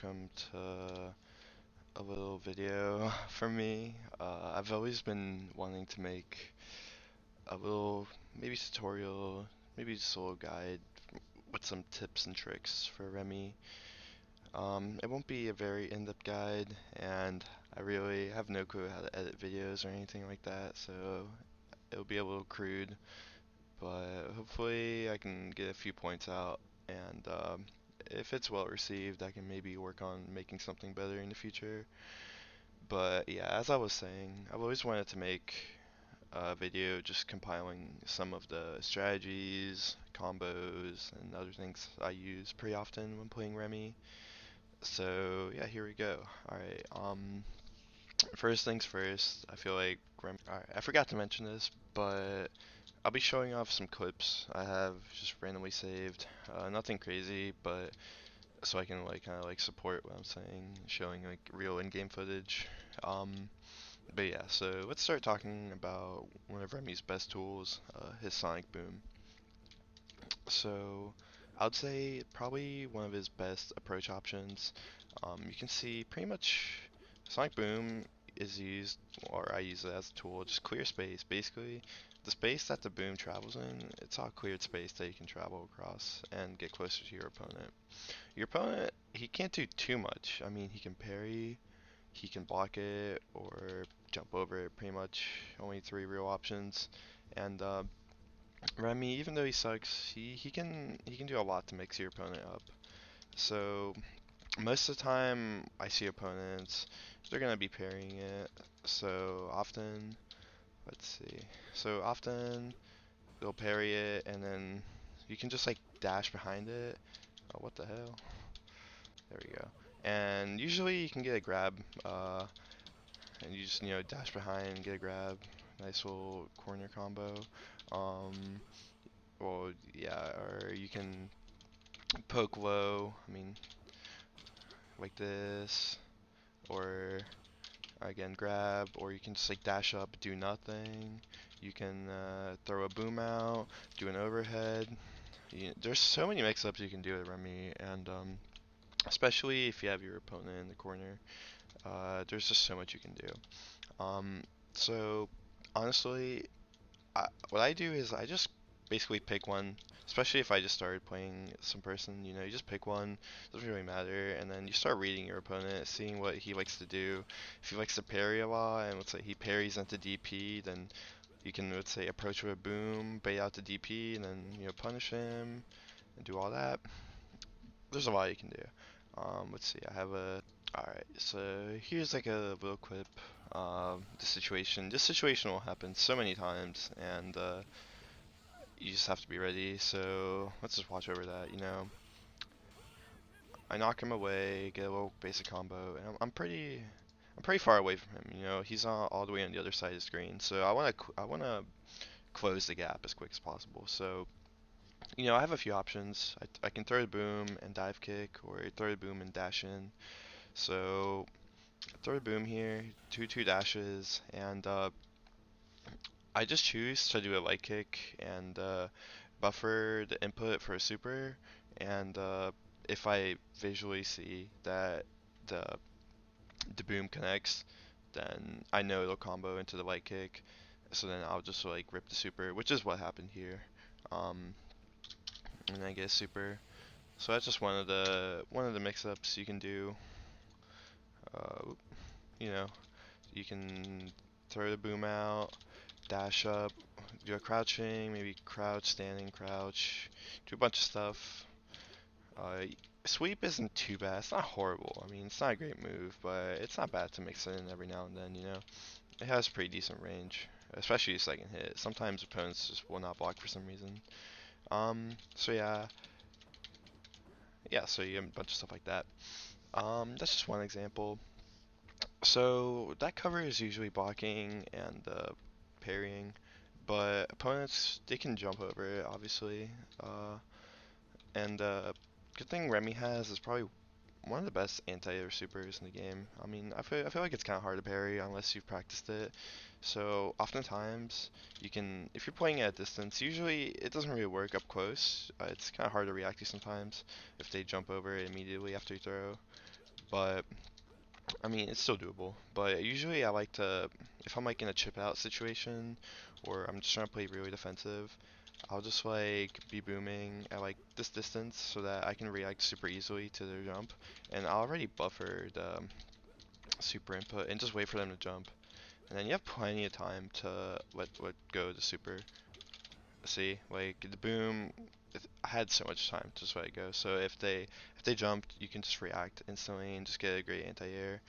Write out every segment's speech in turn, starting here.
welcome to a little video from me. I've always been wanting to make a little, maybe tutorial, maybe just a little guide with some tips and tricks for Remy. It won't be a very in-depth guide, and I really have no clue how to edit videos or anything like that, so it'll be a little crude, but hopefully I can get a few points out, and if it's well received, I can maybe work on making something better in the future. But yeah, as I was saying, I've always wanted to make a video just compiling some of the strategies, combos, and other things I use pretty often when playing Remy. So yeah, here we go. Alright, first things first, I feel like Remy. Alright, I forgot to mention this, but I'll be showing off some clips I have just randomly saved. Nothing crazy, but so I can like kind of like support what I'm saying, showing like real in-game footage. But yeah, so let's start talking about one of Remy's best tools, his Sonic Boom. So I would say probably one of his best approach options. You can see pretty much Sonic Boom is used, or I use it as a tool, just clear space. Basically, the space that the boom travels in, it's all cleared space that you can travel across and get closer to your opponent. Your opponent, he can't do too much. I mean, he can parry, he can block it, or jump over it, pretty much. Only three real options. And Remy, even though he sucks, he can do a lot to mix your opponent up. So most of the time I see opponents, they're gonna be parrying it. So often, let's see. So often they'll parry it, and then you can just like dash behind it. Oh, what the hell? There we go. And usually you can get a grab, and you just dash behind and get a grab. Nice little corner combo. Um, well, yeah, or you can poke low. I mean, like this, or again grab, or you can just like dash up, do nothing. You can throw a boom out, do an overhead. There's so many mix-ups you can do with Remy, and especially if you have your opponent in the corner, there's just so much you can do. So honestly, what I do is I just basically pick one, especially if I just started playing some person, you just pick one, doesn't really matter, and then you start reading your opponent, seeing what he likes to do. If he likes to parry a lot, and let's say he parries into DP, then you can, let's say, approach with a boom, bait out the DP, and then, punish him, and do all that. There's a lot you can do. Let's see, I have a, alright, so here's like a little clip. This situation will happen so many times, and you just have to be ready. So let's just watch over that. I knock him away, get a little basic combo, and I'm pretty far away from him. He's all the way on the other side of the screen. So I wanna close the gap as quick as possible. So I have a few options. I can throw the boom and dive kick, or throw the boom and dash in. So throw the boom here, two dashes, and I just choose to do a light kick and buffer the input for a super, and if I visually see that the the boom connects, then I know it'll combo into the light kick. So then I'll just like rip the super, which is what happened here. Um, and I get a super. So that's just one of the mix-ups you can do. Uh, you know, you can throw the boom out, dash up, do a crouching, maybe crouch, standing, crouch, do a bunch of stuff. Uh, Sweep isn't too bad. It's not horrible. I mean, it's not a great move, but it's not bad to mix it in every now and then. It has pretty decent range, especially second hit. Sometimes opponents just will not block for some reason. So yeah, so you have a bunch of stuff like that. That's just one example. So that covers usually blocking and parrying, but opponents, they can jump over it, obviously. And good thing Remy has is probably one of the best anti-air supers in the game. I mean, I feel like it's kind of hard to parry unless you've practiced it. So oftentimes you can, if you're playing at a distance, usually it doesn't really work up close. It's kind of hard to react to sometimes if they jump over it immediately after you throw. but I mean, it's still doable. But usually I like to, if I'm like in a chip out situation, or I'm just trying to play really defensive, I'll just like be booming at like this distance so that I can react super easily to their jump, and I'll already buffer the super input and just wait for them to jump, and then you have plenty of time to let go the super. See, like the boom, I had so much time to just let it go. So if they jumped, you can just react instantly and just get a great anti-air,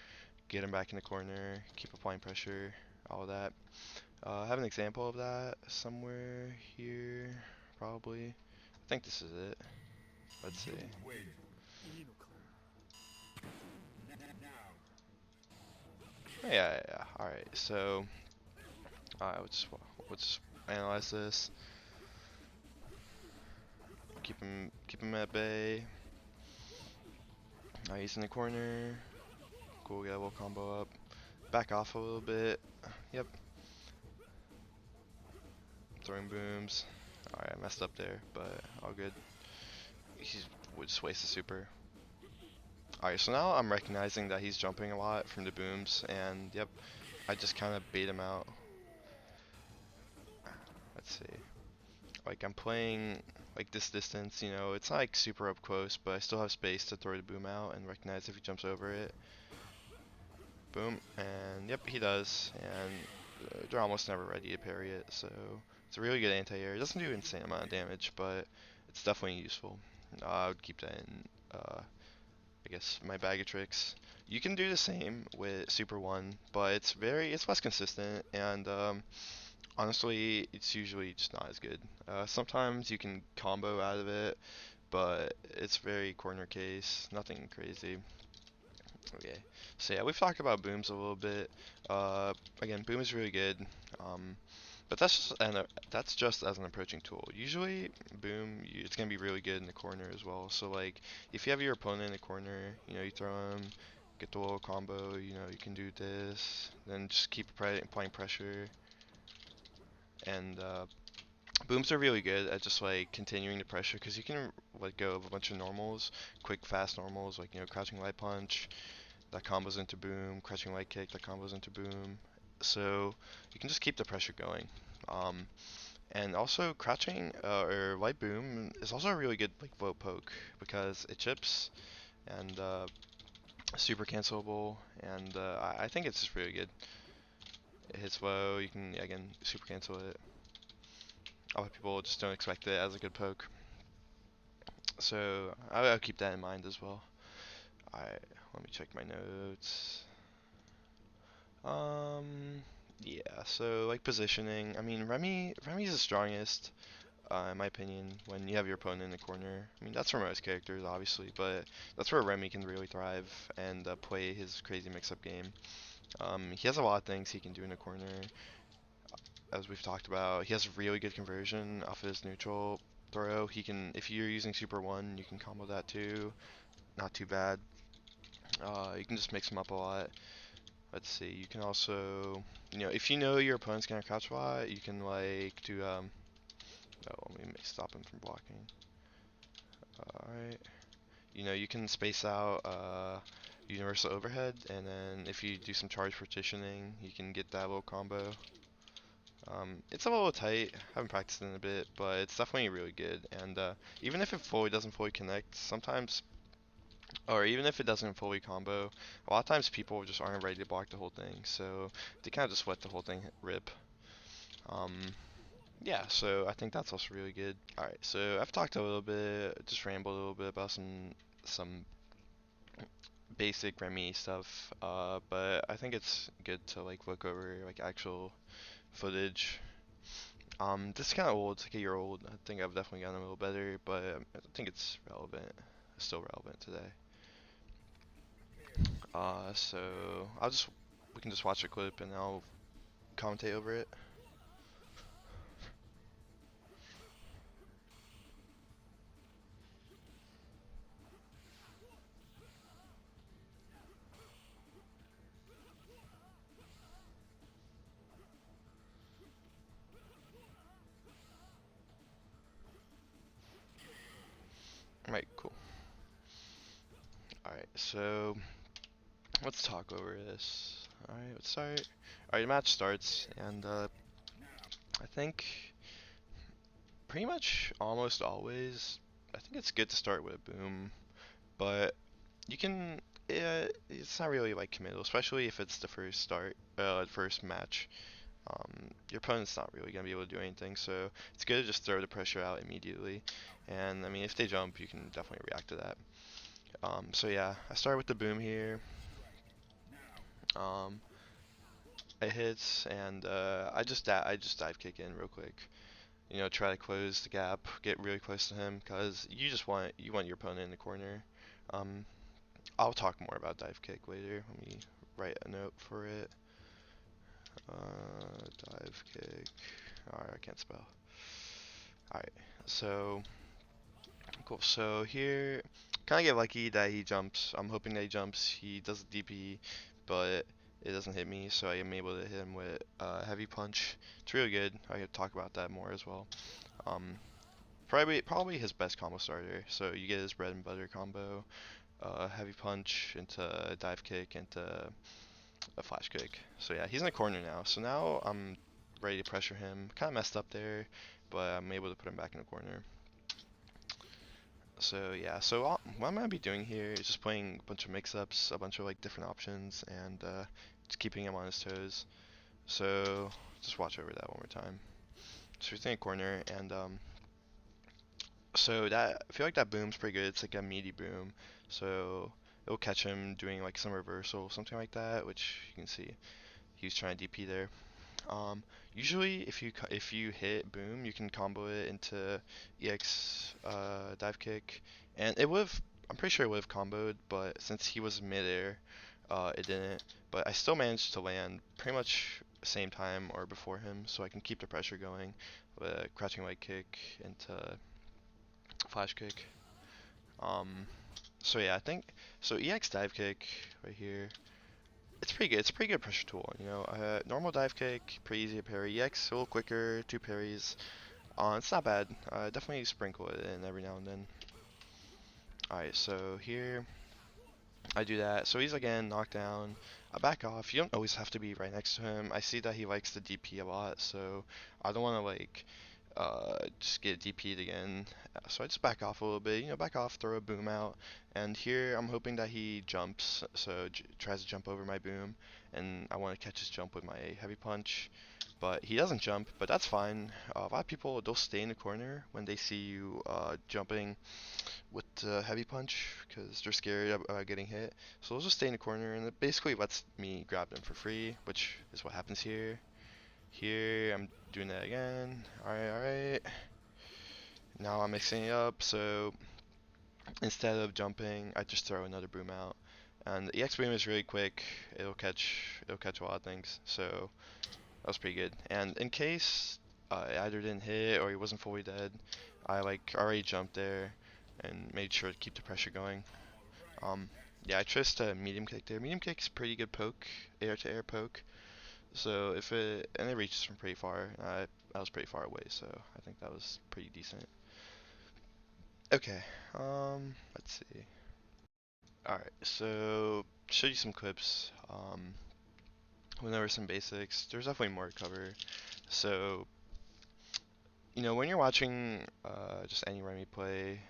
get them back in the corner, keep applying pressure, all of that. I have an example of that somewhere here, probably. I think this is it. Let's see. Oh, yeah. All right. So, let's analyze this. Keep him at bay. He's in the corner. Cool. Get a little combo up. Back off a little bit. Yep. Throwing booms. All right, I messed up there, but all good. Would just waste a super. Alright, so now I'm recognizing that he's jumping a lot from the booms, and yep, I just kind of bait him out. Let's see. Like, I'm playing like this distance, it's not like super up close, but I still have space to throw the boom out and recognize if he jumps over it. Boom, and yep, he does, and they're almost never ready to parry it, so it's a really good anti-air. It doesn't do an insane amount of damage, but it's definitely useful. I would keep that in, I guess, my bag of tricks. You can do the same with Super 1, but it's less consistent, and honestly, it's usually just not as good. Sometimes you can combo out of it, but it's very corner case, nothing crazy. Okay, so yeah, we've talked about booms a little bit. Again, boom is really good, but that's just as an approaching tool. Usually, boom, it's gonna be really good in the corner as well. So like, if you have your opponent in the corner, you throw him, get the little combo. You can do this, then just keep applying pressure, and booms are really good at just like continuing the pressure because you can let go of a bunch of normals, quick, fast normals, like crouching light punch that combos into boom, crouching light kick that combos into boom. So you can just keep the pressure going. Um, and also crouching or light boom is also a really good like low poke because it chips and super cancelable, and I think it's just really good. It hits low, you can again super cancel it. A lot of people just don't expect it as a good poke, so I'll keep that in mind as well. Alright, let me check my notes. Yeah, so like positioning, I mean Remy's the strongest, in my opinion, when you have your opponent in the corner. I mean that's for most characters obviously, but that's where Remy can really thrive and play his crazy mix-up game. He has a lot of things he can do in the corner, as we've talked about. He has really good conversion off of his neutral throw. If you're using Super 1, you can combo that too. Not too bad. You can just mix him up a lot. Let's see, you can also, if you know your opponent's gonna crouch a lot, you can like do, oh, let me stop him from blocking. Alright. You can space out, universal overhead, and then if you do some charge partitioning, you can get that little combo. It's a little tight, haven't practiced it in a bit, but it's definitely really good, and even if it doesn't fully connect, sometimes, or even if it doesn't fully combo, a lot of times people just aren't ready to block the whole thing, so they kind of just let the whole thing rip. Um, yeah, so I think that's also really good. Alright, so I've talked a little bit, just rambled a little bit about some basic Remy stuff, but I think it's good to like look over like actual footage. This is kind of old, it's like a year old. I think I've definitely gotten a little better, but I think it's relevant, still relevant today. So we can just watch a clip and I'll commentate over it. Right, cool. Alright, so let's talk over this. Alright, let's start. Alright, the match starts, and I think pretty much almost always, I think it's good to start with a boom, but you can, it's not really like committal, especially if it's the first match. Your opponent's not really gonna be able to do anything, so it's good to just throw the pressure out immediately. And I mean, if they jump, you can definitely react to that. So yeah, I start with the boom here. Um, it hits, and I just dive kick in real quick. You know, try to close the gap, get really close to him, cause you want your opponent in the corner. Um, I'll talk more about dive kick later. Let me write a note for it. Dive kick. Alright, I can't spell. Alright, so cool. So here, kind of get lucky that he jumps. I'm hoping that he jumps. He does a DP, but it doesn't hit me, so I am able to hit him with heavy punch. It's really good. I could talk about that more as well. Um, probably his best combo starter. So you get his bread and butter combo, heavy punch into dive kick into a flash kick. So yeah, he's in the corner now. So now I'm ready to pressure him. Kind of messed up there, but I'm able to put him back in the corner. So yeah, so what I'm gonna be doing here is just playing a bunch of mix-ups, a bunch of like different options, and just keeping him on his toes. So just watch over that one more time. So he's in a corner, and so that I feel like that boom's pretty good. It's like a meaty boom, so it'll catch him doing like some reversal, something like that, which you can see he was trying to DP there. Um, Usually if you hit boom, you can combo it into EX dive kick, and it would've I'm pretty sure it would've comboed, but since he was midair, it didn't. But I still managed to land pretty much same time or before him, so I can keep the pressure going with a crouching leg kick into flash kick. Um, so yeah, I think so. EX dive kick right here. It's pretty good. It's a pretty good pressure tool. You know, normal dive kick, pretty easy to parry. EX a little quicker, two parries. It's not bad. Definitely sprinkle it in every now and then. Alright, so here I do that. So he's again knocked down. I back off. You don't always have to be right next to him. I see that he likes to DP a lot, so I don't want to like just get DP'd again. So I just back off a little bit, you know, back off, throw a boom out, and here I'm hoping that he jumps, so tries to jump over my boom, and I want to catch his jump with my heavy punch, but he doesn't jump, but that's fine. A lot of people, they'll stay in the corner when they see you jumping with the heavy punch, because they're scared of getting hit, so they'll just stay in the corner, and it basically lets me grab them for free, which is what happens here. Here, I'm doing that again. Alright, alright. Now I'm mixing it up, so instead of jumping, I just throw another boom out. And the EX boom is really quick. It'll catch a lot of things. So that was pretty good. And in case it either didn't hit or he wasn't fully dead, I like already jumped there and made sure to keep the pressure going. Um, yeah, I trust a medium kick there. Medium kick's pretty good poke, air to air poke. So if it and it reaches from pretty far. I was pretty far away, so I think that was pretty decent. Okay, let's see. All right, so show you some clips. Went over some basics. There's definitely more to cover. So you know when you're watching just any Remy play,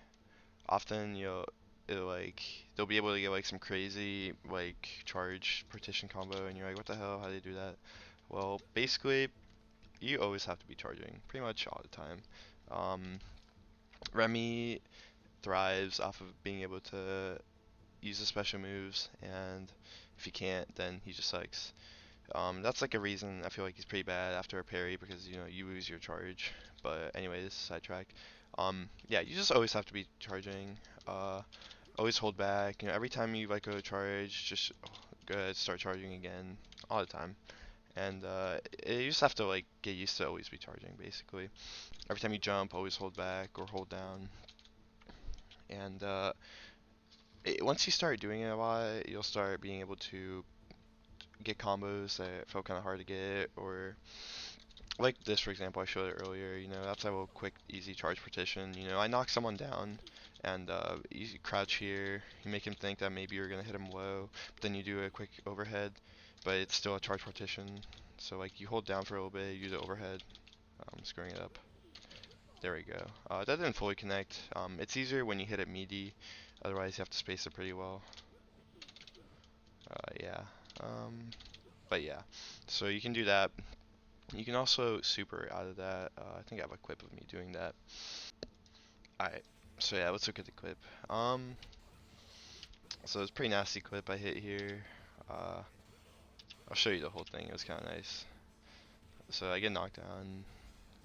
often it'll like they'll be able to get like some crazy like charge partition combo, and you're like, what the hell? How do they do that? Well, basically you always have to be charging pretty much all the time. Um, Remy thrives off of being able to use the special moves, and if he can't, then he just sucks. That's like a reason I feel like he's pretty bad after a parry because you know you lose your charge. But anyways, sidetrack. Yeah, you just always have to be charging. Uh, Always hold back. You know, every time you like go to charge, just go ahead, start charging again all the time. And you just have to like get used to always be charging basically. Every time you jump, always hold back or hold down. And once you start doing it a lot, you'll start being able to get combos that felt kind of hard to get, or like this for example, I showed it earlier. You know, that's a little quick, easy charge partition. You know, I knock someone down, and you crouch here. You make him think that maybe you're gonna hit him low, but then you do a quick overhead, but it's still a charge partition. So like you hold down for a little bit, use the overhead. I'm screwing it up. There we go. That didn't fully connect. It's easier when you hit it meaty, otherwise you have to space it pretty well. Yeah. Um, but yeah, so you can do that. You can also super out of that. I think I have a clip of me doing that. Alright, so yeah, let's look at the clip. So it's a pretty nasty clip I hit here. Uh, I'll show you the whole thing. It was kind of nice. So I get knocked down.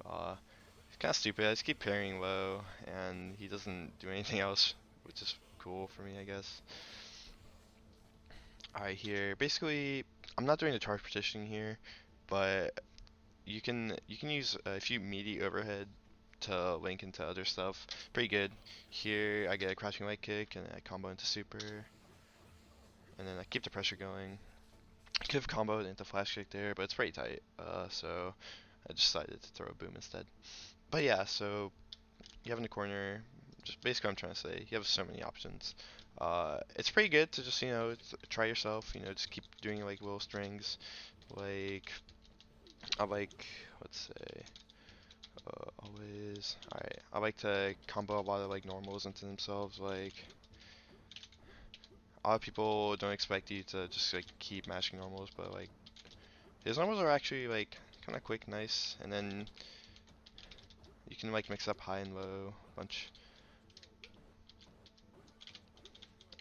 It's kind of stupid. I just keep parrying low, and he doesn't do anything else, which is cool for me, I guess. Alright, here. Basically, I'm not doing the charge partitioning here, but you can use if you meaty overhead to link into other stuff. Pretty good. Here, I get a crouching leg kick, and I combo into super, and then I keep the pressure going. I could have comboed into flash kick there, but it's pretty tight. So I decided to throw a boom instead. But yeah, so you have in the corner, just basically what I'm trying to say, you have so many options. It's pretty good to just, try yourself, just keep doing like little strings. Like, I like, let's say, alright, I like to combo a lot of like normals into themselves. Like, a lot of people don't expect you to just like keep mashing normals, but like, his normals are actually like kind of quick, nice, and then you can like mix up high and low a bunch.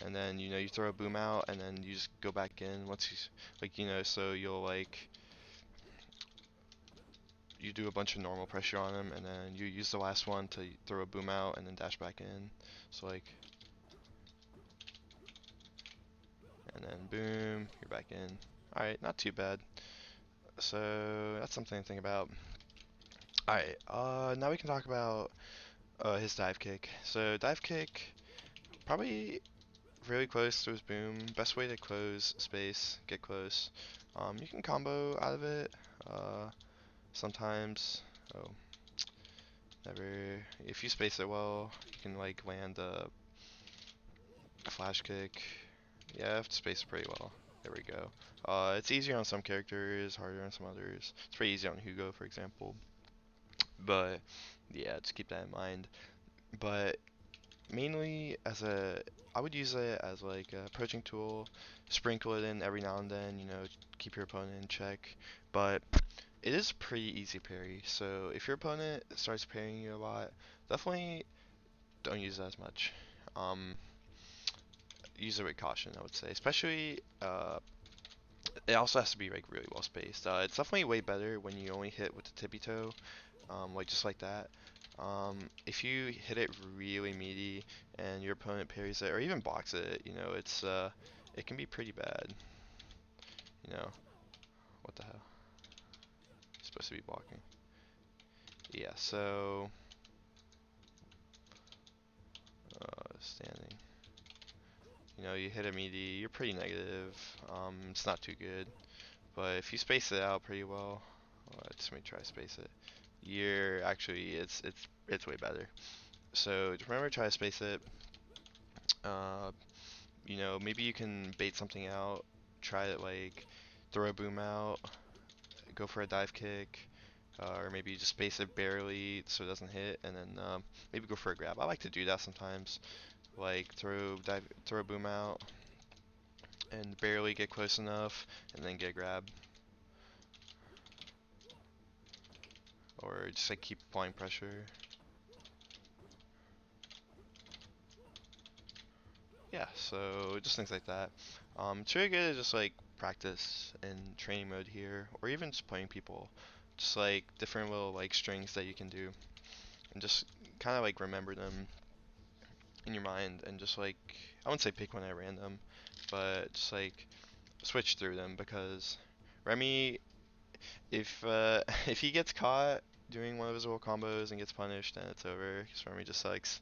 And then you throw a boom out, and then you just go back in once he's like so you'll like you do a bunch of normal pressure on him, and then you use the last one to throw a boom out and then dash back in. So like, and then boom, you're back in. Alright, not too bad. So that's something to think about. Alright, now we can talk about his dive kick. So dive kick, probably really close to his boom. Best way to close space, get close. You can combo out of it. Sometimes, oh, never. If you space it well, you can like land a flash kick. Yeah, I have to space it pretty well. There we go. It's easier on some characters, harder on some others. It's pretty easy on Hugo, for example. But yeah, just keep that in mind. But mainly I would use it as like a approaching tool. Sprinkle it in every now and then, keep your opponent in check. But it is pretty easy parry, so if your opponent starts parrying you a lot, definitely don't use it as much. Um, Use it with caution, I would say. Especially, it also has to be like really well spaced. It's definitely way better when you only hit with the tippy toe, like just like that. If you hit it really meaty and your opponent parries it or even blocks it, it can be pretty bad. You know, what the hell? It's supposed to be blocking. Yeah, so standing. You hit a meaty, you're pretty negative. It's not too good. But if you space it out pretty well, let me try to space it. You're actually, it's way better. So just remember, try to space it. Uh, maybe you can bait something out. Try it like throw a boom out, go for a dive kick, or maybe just space it barely so it doesn't hit, and then maybe go for a grab. I like to do that sometimes. Like throw a boom out, and barely get close enough, and then get a grab. Or just like keep applying pressure. Yeah, so just things like that. It's really good to just like practice in training mode here, or even just playing people. Just like different little like strings that you can do, and just kind of like remember them in your mind, and just like I wouldn't say pick one at random, but just like switch through them because Remy, if if he gets caught doing one of his little combos and gets punished, then it's over. Because Remy just sucks.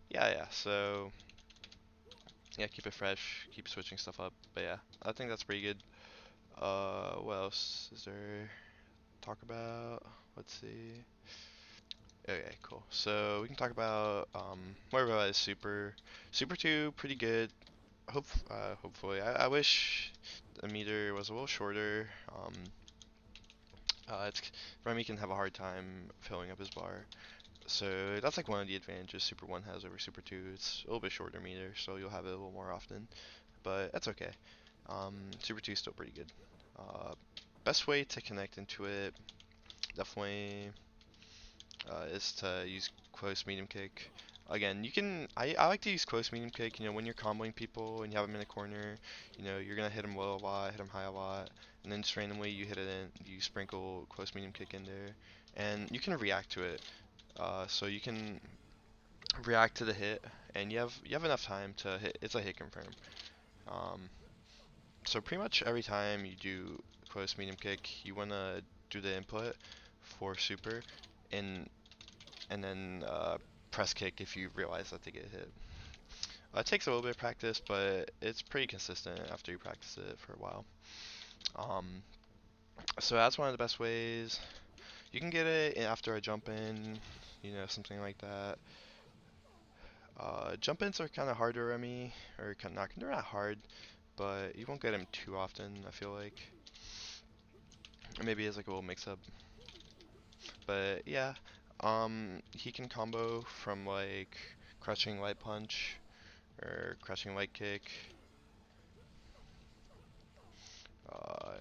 Yeah. So yeah, keep it fresh, keep switching stuff up. But yeah, I think that's pretty good. What else is there to talk about? Let's see. Okay, cool. So we can talk about more about his Super 2, pretty good. Hopefully, I wish the meter was a little shorter. It's Remy can have a hard time filling up his bar. So that's like one of the advantages Super 1 has over Super 2. It's a little bit shorter meter, so you'll have it a little more often. But that's okay. Super 2 is still pretty good. Uh, Best way to connect into it, definitely, is to use close medium kick. Again, I like to use close medium kick, when you're comboing people and you have them in a corner, you're gonna hit them low a lot, hit them high a lot, and then just randomly you hit it in, you sprinkle close medium kick in there, and you can react to it. So you can react to the hit, and you have enough time to hit. It's a hit confirm. Um, so pretty much every time you do close medium kick, you wanna do the input for super, and then press kick if you realize that they get hit. It takes a little bit of practice, but it's pretty consistent after you practice it for a while. Um, so that's one of the best ways. You can get it after a jump in, something like that. Jump ins are kind of harder at me, or not, they're not hard, but you won't get them too often, I feel like. Or maybe it's like a little mix up. But yeah, he can combo from like crushing light punch or crushing light kick,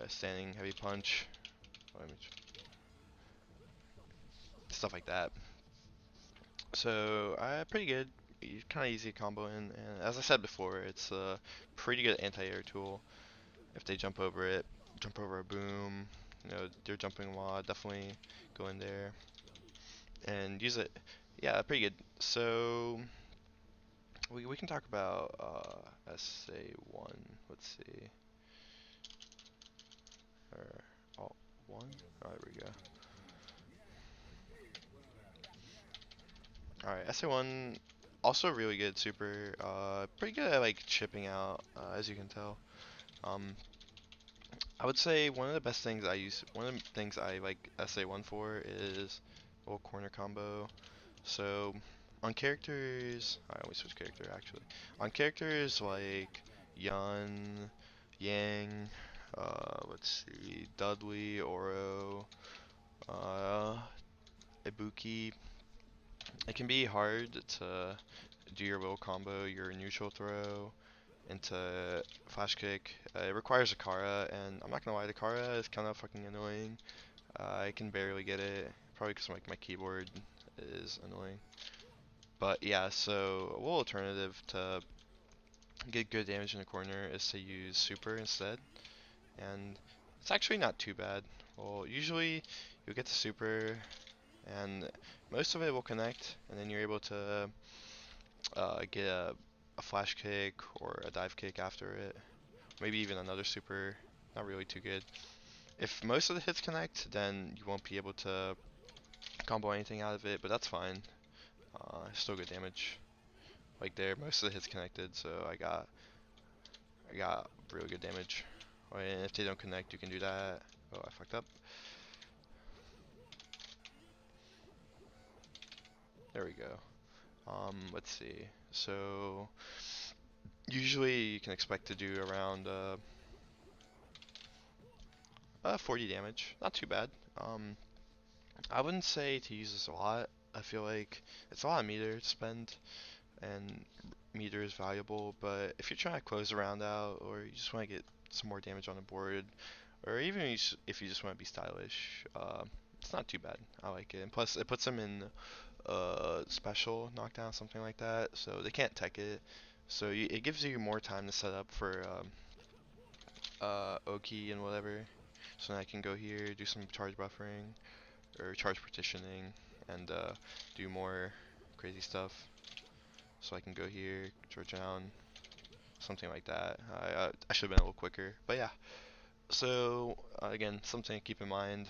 standing heavy punch, stuff like that. So, pretty good. Kind of easy to combo in, and as I said before, it's a pretty good anti-air tool. If they jump over it, jump over a boom, they're jumping a lot, definitely go in there and use it. Yeah, pretty good. So, we can talk about SA1. Let's see. Or alt 1. Oh, there we go. Alright, SA1 also really good super. Pretty good at like chipping out, as you can tell. Um, I would say one of the things I like SA1 for is a little corner combo. So on characters, I always switch character actually. On characters like Yun, Yang, let's see, Dudley, Oro, uh, Ibuki, it can be hard to do your little combo, your neutral throw into flash kick. It requires a Kara, and I'm not gonna lie, the Kara is kind of fucking annoying. I can barely get it, probably because like my keyboard is annoying. But yeah, so a little alternative to get good damage in the corner is to use super instead, and it's actually not too bad. Well, usually you'll get the super, and most of it will connect, and then you're able to get a flash kick or a dive kick after it. Maybe even another super, not really too good. If most of the hits connect, then you won't be able to combo anything out of it, but that's fine. Still good damage. Like there, most of the hits connected, so I got really good damage. And if they don't connect, you can do that. Oh, I fucked up. There we go. Let's see. So usually you can expect to do around 40 damage. Not too bad. I wouldn't say to use this a lot. I feel like it's a lot of meter to spend, and meter is valuable, but if you're trying to close a round out, or you just want to get some more damage on the board, or even if you just want to be stylish, it's not too bad. I like it, and plus it puts them in special knockdown, something like that, so they can't tech it. So it gives you more time to set up for Oki and whatever. So then I can go here, do some charge buffering, or charge partitioning, and do more crazy stuff. So I can go here, charge down, something like that. I should have been a little quicker, but yeah. So again, something to keep in mind.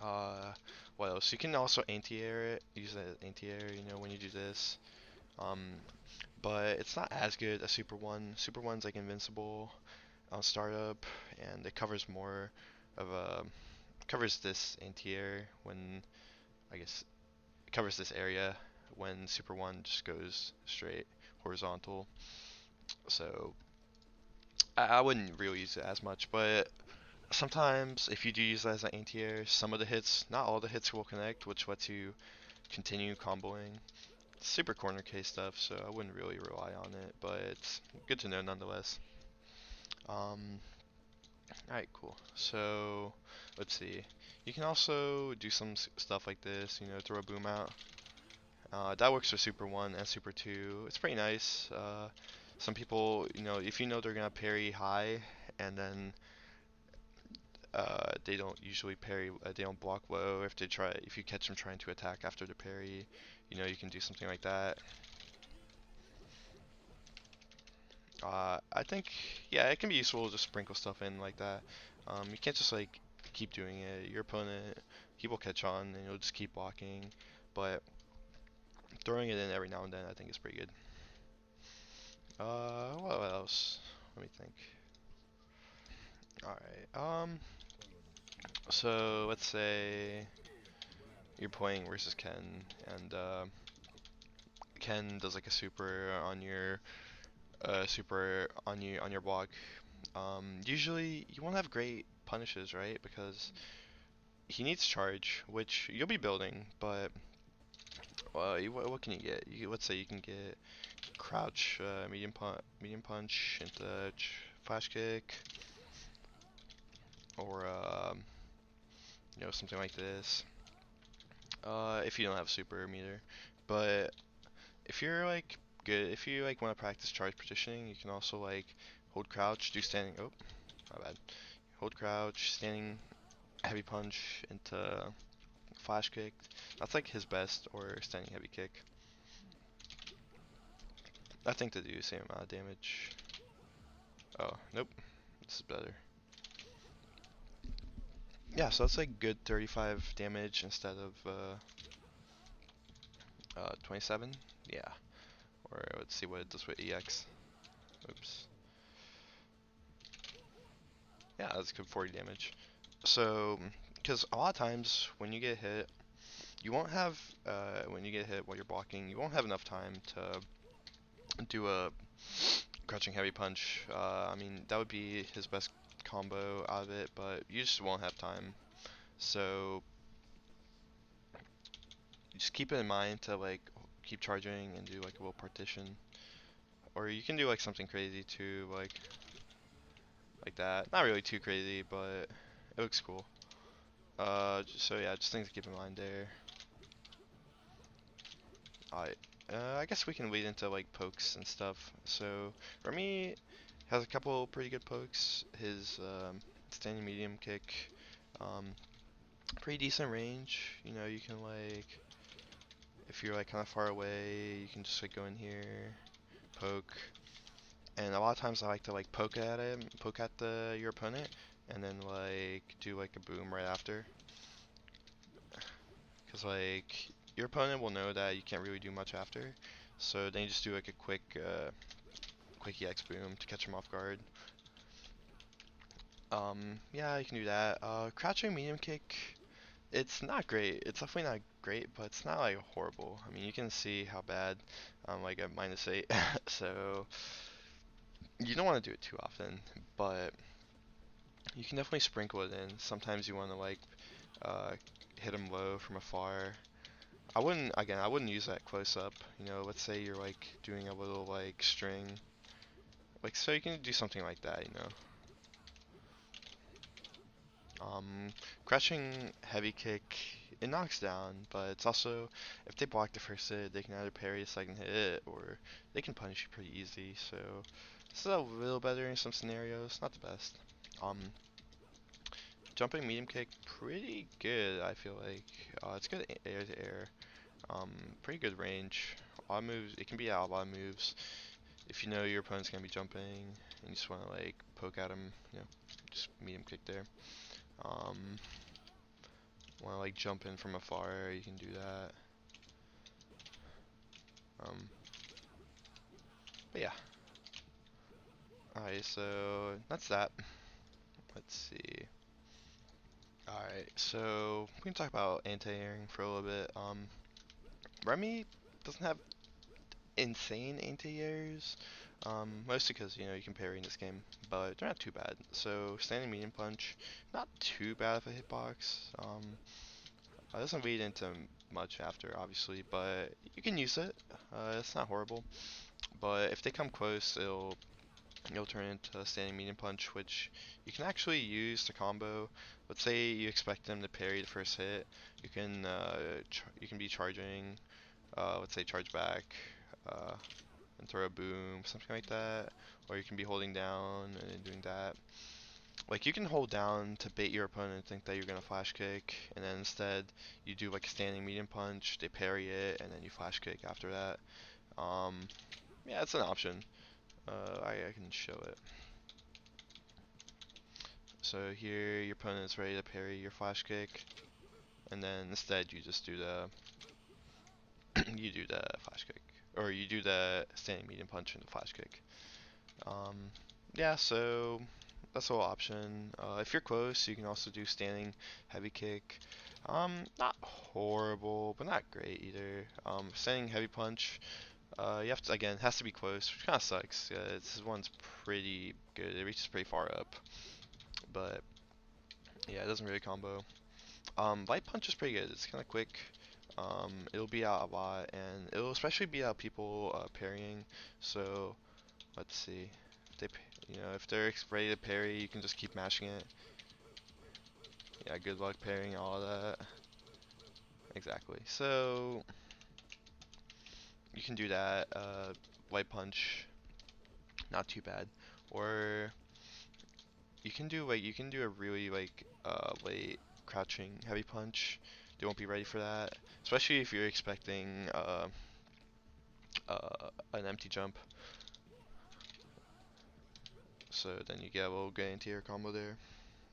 Uh, what else? You can also anti-air it. Use it as anti-air, when you do this. Um, but it's not as good as Super One. Super One's like invincible on startup, and it covers more of a covers this anti-air when I guess it covers this area when Super 1 just goes straight horizontal. So I wouldn't really use it as much, but sometimes if you do use it as an anti-air, some of the hits, not all the hits will connect, which lets you continue comboing. It's super corner case stuff, so I wouldn't really rely on it, but it's good to know nonetheless. Alright, cool. So, let's see. You can also do some stuff like this, you know, throw a boom out. That works for Super 1 and Super 2. It's pretty nice. Some people, you know, if you know they're gonna parry high, and then they don't usually parry, they don't block low. If you catch them trying to attack after the parry, you know, you can do something like that. I think, yeah, it can be useful to just sprinkle stuff in like that. You can't just like keep doing it. Your opponent, he will catch on, and you'll just keep blocking. But throwing it in every now and then, I think is pretty good. What else? Let me think. All right. So let's say you're playing versus Ken, and Ken does like a super on your block. Usually you won't have great punishes, right? Because he needs charge, which you'll be building, but what can you get? Let's say you can get crouch, medium punch into flash kick, or you know, something like this. If you don't have super meter, but if you're like good, if you like want to practice charge partitioning, you can also like hold crouch, do standing. Oh, my bad. Hold crouch, standing heavy punch into flash kick. That's like his best, or standing heavy kick. I think they do the same amount of damage. Oh, nope. This is better. Yeah, so that's like good 35 damage instead of 27. Yeah. Or let's see what it does with EX. Oops. Yeah, that's good 40 damage. So, because a lot of times when you get hit, you won't have, when you get hit while you're blocking, you won't have enough time to do a crouching heavy punch. I mean, that would be his best combo out of it, but you just won't have time. So, just keep it in mind to like keep charging and do like a little partition. Or you can do like something crazy too, like that. Not really too crazy, but it looks cool. So yeah, just things to keep in mind there. Alright, I guess we can lead into like pokes and stuff. So Remy has a couple pretty good pokes. His standing medium kick, um, pretty decent range. You know, you can like, if you're like kind of far away, you can just like go in here, poke. And a lot of times I like to like poke at him, poke at your opponent, and then like do like a boom right after. Cause like your opponent will know that you can't really do much after, so then you just do like a quick EX boom to catch him off guard. Yeah, you can do that. Crouching medium kick, it's not great. It's definitely not great, but it's not like horrible. I mean, you can see how bad I'm like at -8, so you don't want to do it too often, but you can definitely sprinkle it in. Sometimes you want to like uh, hit him low from afar. I wouldn't use that close up. You know, let's say you're like doing a little like string, like so you can do something like that. You know, crouching heavy kick, it knocks down, but it's also, if they block the first hit, they can either parry the second hit or they can punish you pretty easy. So it's a little better in some scenarios, not the best. Um, Jumping medium kick, pretty good. I feel like it's good air to air. Pretty good range. Odd moves, it can be out of odd moves. If you know your opponent's gonna be jumping and you just wanna like poke at him, you know, just medium kick there. Um, wanna like jump in from afar, you can do that. Um, but yeah. Alright, so that's that. Let's see. Alright, so we can talk about anti-airing for a little bit. Remy doesn't have insane anti-airs, mostly because, you can parry in this game, but they're not too bad. So, standing medium punch, not too bad of a hitbox. It doesn't lead into much after, obviously, but you can use it. It's not horrible. But if they come close, it'll turn into a standing medium punch, which you can actually use to combo. Let's say you expect them to parry the first hit, you can be charging, let's say charge back, uh, and throw a boom, something like that, or you can be holding down and then doing that. Like you can hold down to bait your opponent and think that you're gonna flash kick, and then instead you do like a standing medium punch, they parry it, and then you flash kick after that. Um, yeah, it's an option. I can show it. So here your opponent is ready to parry your flash kick, and then instead you just do the you do the flash kick, or you do the standing medium punch and the flash kick. Um, yeah, so that's a little option. If you're close, you can also do standing heavy kick. Not horrible, but not great either. Standing heavy punch, you have to, again, has to be close, which kind of sucks. This one's pretty good. It reaches pretty far up, but yeah, it doesn't really combo. Light punch is pretty good. It's kind of quick. It'll be out a lot, and it'll especially be out people parrying. So let's see. If they, if they're ready to parry, you can just keep mashing it. Yeah, good luck parrying all of that. Exactly. So you can do that. Light punch, not too bad. Or you can do a really late crouching heavy punch. They won't be ready for that, especially if you're expecting an empty jump. So then you get a little good anti-air combo there.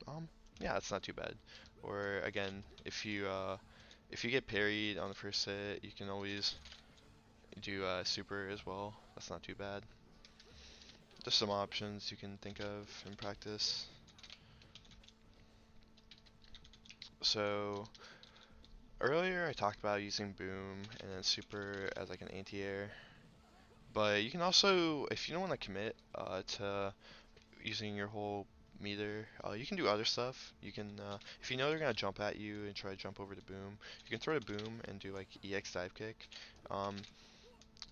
Um, yeah, it's not too bad. Or again, if you get parried on the first hit, you can always do super as well. That's not too bad. Just some options you can think of in practice. So earlier I talked about using boom and then super as like an anti-air, but you can also, if you don't want to commit to using your whole meter, you can do other stuff. You can, if you know they're gonna jump at you and try to jump over the boom, you can throw the boom and do like EX dive kick. Um,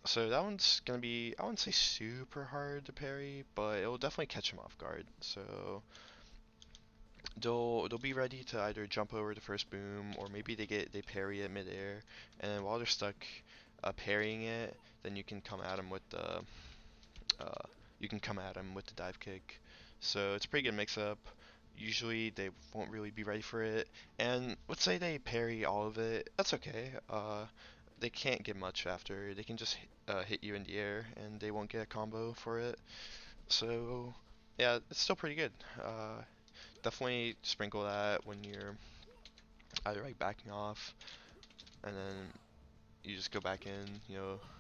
so that one's gonna be, I wouldn't say super hard to parry, but it will definitely catch them off guard. So they'll be ready to either jump over the first boom, or maybe they parry it midair, and then while they're stuck parrying it, then uh, you can come at them with the dive kick. So it's a pretty good mix-up. Usually they won't really be ready for it, and let's say they parry all of it. That's okay. They can't get much after. They can just hit you in the air, and they won't get a combo for it. So yeah, it's still pretty good. Definitely sprinkle that when you're either like backing off, and then you just go back in,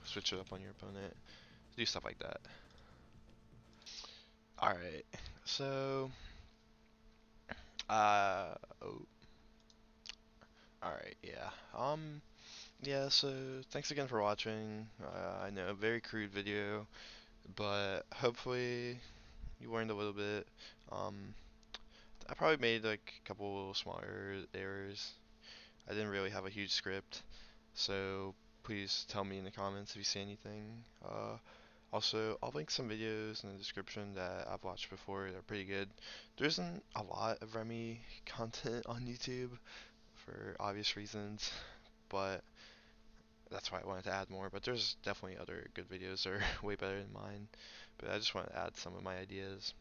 switch it up on your opponent, do stuff like that. Alright, so, oh, alright, yeah. Yeah, so thanks again for watching. I know, a very crude video, but hopefully you learned a little bit. Um, I probably made like a couple smaller errors. I didn't really have a huge script, so please tell me in the comments if you see anything. Also, I'll link some videos in the description that I've watched before. They're pretty good. There isn't a lot of Remy content on YouTube for obvious reasons, but that's why I wanted to add more. But there's definitely other good videos that are way better than mine. But I just want to add some of my ideas.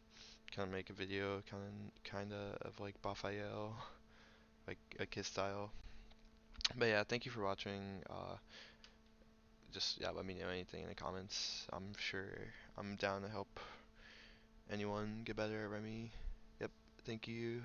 Kind of make a video, kind of like Bafael, like his style. But yeah, thank you for watching. Just yeah, let me know anything in the comments. I'm sure I'm down to help anyone get better at Remy. Yep, thank you.